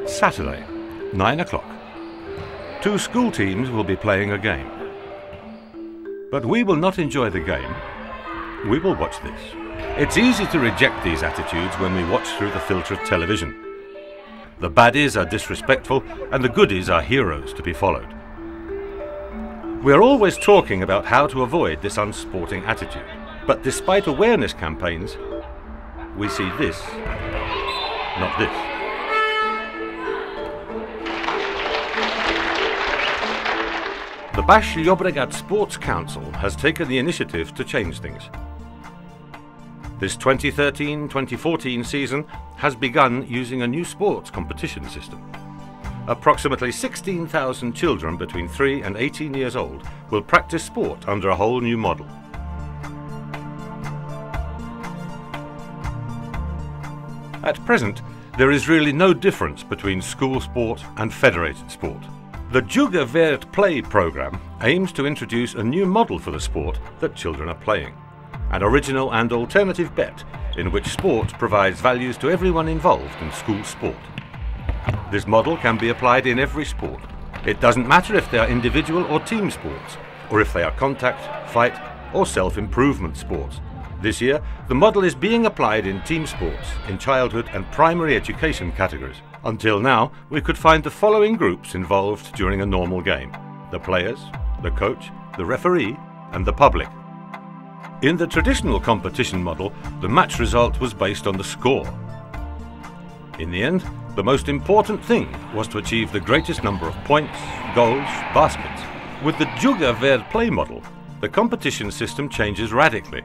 Saturday, 9 o'clock. Two school teams will be playing a game. But we will not enjoy the game. We will watch this. It's easy to reject these attitudes when we watch through the filter of television. The baddies are disrespectful and the goodies are heroes to be followed. We're always talking about how to avoid this unsporting attitude. But despite awareness campaigns, we see this, not this. The Baix Llobregat Sports Council has taken the initiative to change things. This 2013-2014 season has begun using a new sports competition system. Approximately 16,000 children between 3 and 18 years old will practice sport under a whole new model. At present, there is really no difference between school sport and federated sport. The Juga Verd Play programme aims to introduce a new model for the sport that children are playing. An original and alternative bet in which sport provides values to everyone involved in school sport. This model can be applied in every sport. It doesn't matter if they are individual or team sports, or if they are contact, fight or self-improvement sports. This year, the model is being applied in team sports, in childhood and primary education categories. Until now, we could find the following groups involved during a normal game: the players, the coach, the referee and the public. In the traditional competition model, the match result was based on the score. In the end, the most important thing was to achieve the greatest number of points, goals, baskets. With the Juga Verd Play model, the competition system changes radically.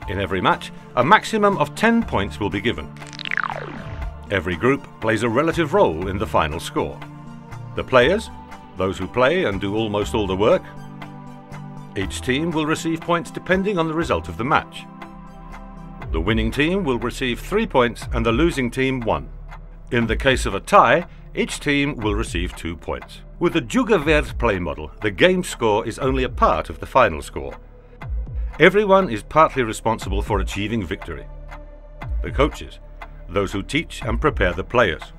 In every match, a maximum of 10 points will be given. Every group plays a relative role in the final score. The players, those who play and do almost all the work. Each team will receive points depending on the result of the match. The winning team will receive 3 points and the losing team 1. In the case of a tie, each team will receive 2 points. With the Juga Verd Play model, the game score is only a part of the final score. Everyone is partly responsible for achieving victory. The coaches, those who teach and prepare the players.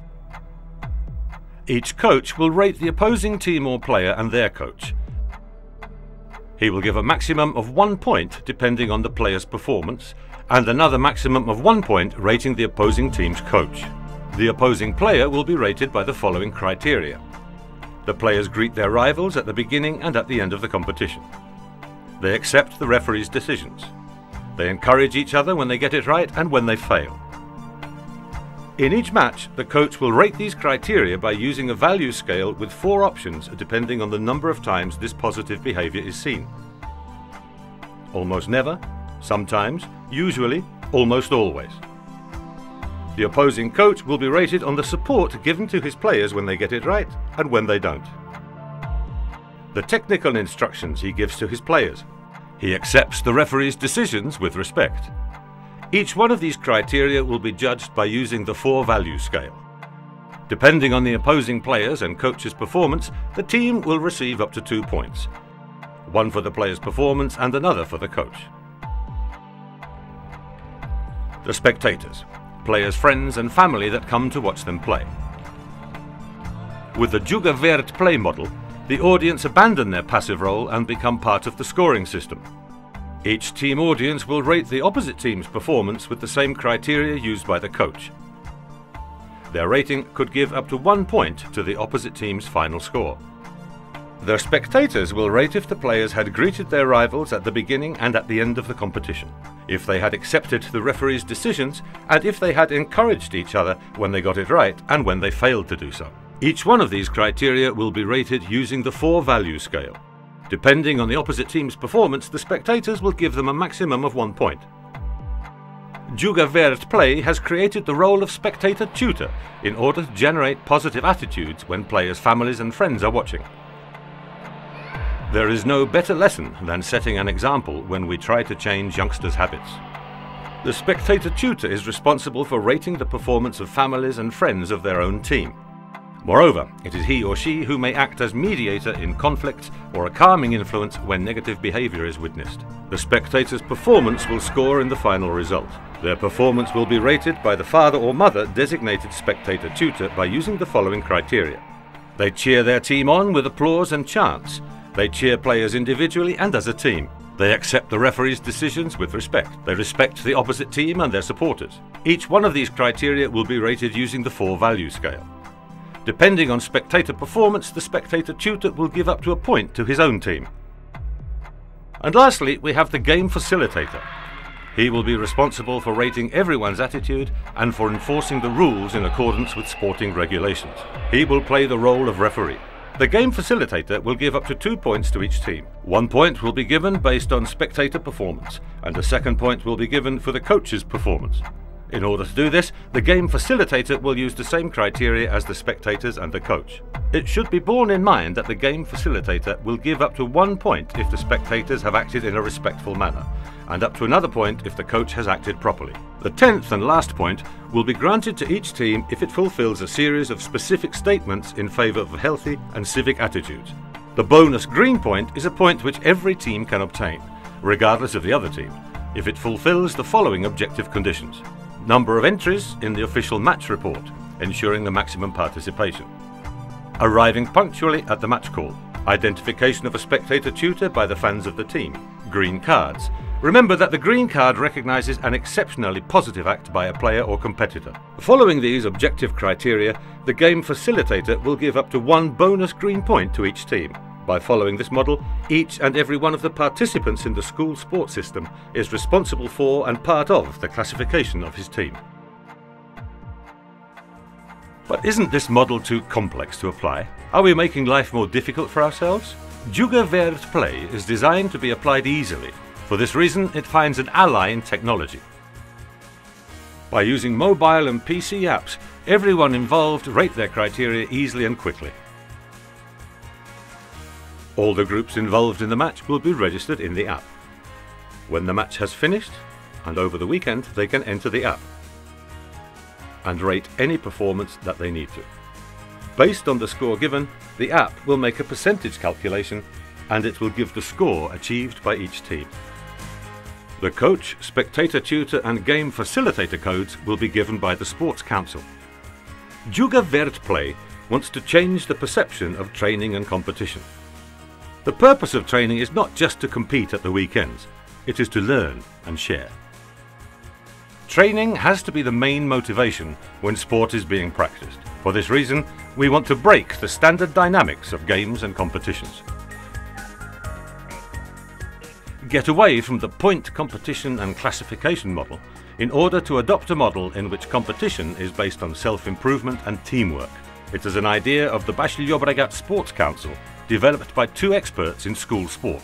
Each coach will rate the opposing team or player and their coach. He will give a maximum of 1 point depending on the player's performance, and another maximum of 1 point rating the opposing team's coach. The opposing player will be rated by the following criteria. The players greet their rivals at the beginning and at the end of the competition. They accept the referee's decisions. They encourage each other when they get it right and when they fail. In each match, the coach will rate these criteria by using a value scale with 4 options depending on the number of times this positive behavior is seen. Almost never, sometimes, usually, almost always. The opposing coach will be rated on the support given to his players when they get it right and when they don't. The technical instructions he gives to his players. He accepts the referee's decisions with respect. Each one of these criteria will be judged by using the 4 value scale. Depending on the opposing players and coach's performance, the team will receive up to 2 points. 1 for the player's performance and another for the coach. The spectators, players' friends and family that come to watch them play. With the Juga Verd Play model, the audience abandon their passive role and become part of the scoring system. Each team audience will rate the opposite team's performance with the same criteria used by the coach. Their rating could give up to 1 point to the opposite team's final score. The spectators will rate if the players had greeted their rivals at the beginning and at the end of the competition, if they had accepted the referee's decisions, and if they had encouraged each other when they got it right and when they failed to do so. Each one of these criteria will be rated using the 4 value scale. Depending on the opposite team's performance, the spectators will give them a maximum of 1 point. Juga Verd Play has created the role of spectator tutor in order to generate positive attitudes when players' families and friends are watching. There is no better lesson than setting an example when we try to change youngsters' habits. The spectator tutor is responsible for rating the performance of families and friends of their own team. Moreover, it is he or she who may act as mediator in conflict or a calming influence when negative behaviour is witnessed. The spectator's performance will score in the final result. Their performance will be rated by the father or mother designated spectator tutor by using the following criteria. They cheer their team on with applause and chants. They cheer players individually and as a team. They accept the referee's decisions with respect. They respect the opposite team and their supporters. Each one of these criteria will be rated using the 4-value scale. Depending on spectator performance, the spectator tutor will give up to a point to his own team. And lastly, we have the game facilitator. He will be responsible for rating everyone's attitude and for enforcing the rules in accordance with sporting regulations. He will play the role of referee. The game facilitator will give up to 2 points to each team. 1 point will be given based on spectator performance, and a second point will be given for the coach's performance. In order to do this, the game facilitator will use the same criteria as the spectators and the coach. It should be borne in mind that the game facilitator will give up to 1 point if the spectators have acted in a respectful manner, and up to another point if the coach has acted properly. The 10th and last point will be granted to each team if it fulfills a series of specific statements in favour of healthy and civic attitudes. The bonus green point is a point which every team can obtain, regardless of the other team, if it fulfills the following objective conditions. Number of entries in the official match report, ensuring the maximum participation. Arriving punctually at the match call. Identification of a spectator tutor by the fans of the team. Green cards. Remember that the green card recognises an exceptionally positive act by a player or competitor. Following these objective criteria, the game facilitator will give up to 1 bonus green point to each team. By following this model, each and every one of the participants in the school sports system is responsible for and part of the classification of his team. But isn't this model too complex to apply? Are we making life more difficult for ourselves? Juga Verd Play is designed to be applied easily. For this reason, it finds an ally in technology. By using mobile and PC apps, everyone involved rate their criteria easily and quickly. All the groups involved in the match will be registered in the app. When the match has finished, and over the weekend, they can enter the app and rate any performance that they need to. Based on the score given, the app will make a percentage calculation and it will give the score achieved by each team. The coach, spectator tutor and game facilitator codes will be given by the Sports Council. Juga Verd Play wants to change the perception of training and competition. The purpose of training is not just to compete at the weekends, it is to learn and share. Training has to be the main motivation when sport is being practiced. For this reason, we want to break the standard dynamics of games and competitions. Get away from the point competition and classification model in order to adopt a model in which competition is based on self-improvement and teamwork. It is an idea of the Baixo Llobregat Sports Council, developed by 2 experts in school sport.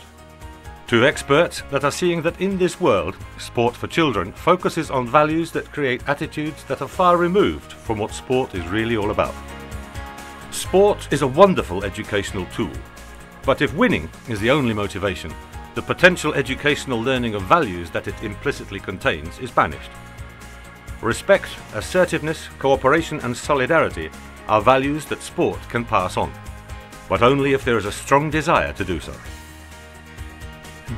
2 experts that are seeing that in this world, sport for children focuses on values that create attitudes that are far removed from what sport is really all about. Sport is a wonderful educational tool, but if winning is the only motivation, the potential educational learning of values that it implicitly contains is banished. Respect, assertiveness, cooperation and solidarity are values that sport can pass on, but only if there is a strong desire to do so.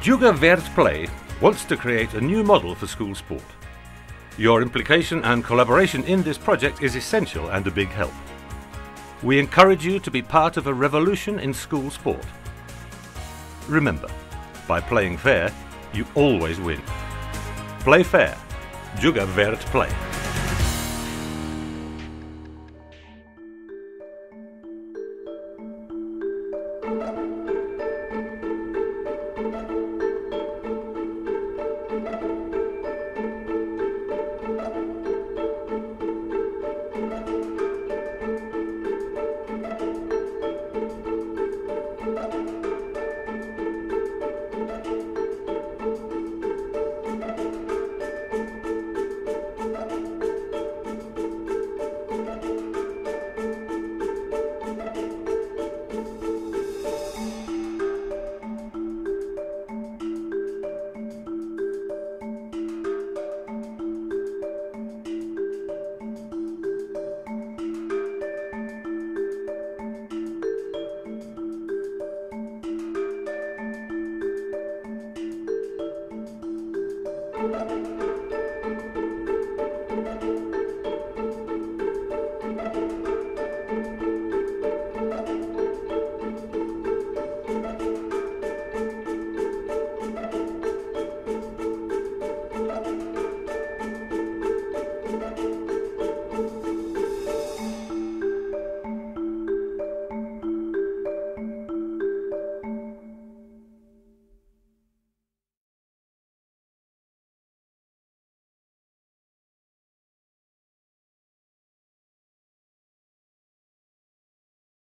Juga Verd Play wants to create a new model for school sport. Your implication and collaboration in this project is essential and a big help. We encourage you to be part of a revolution in school sport. Remember, by playing fair, you always win. Play fair. Juga Verd Play.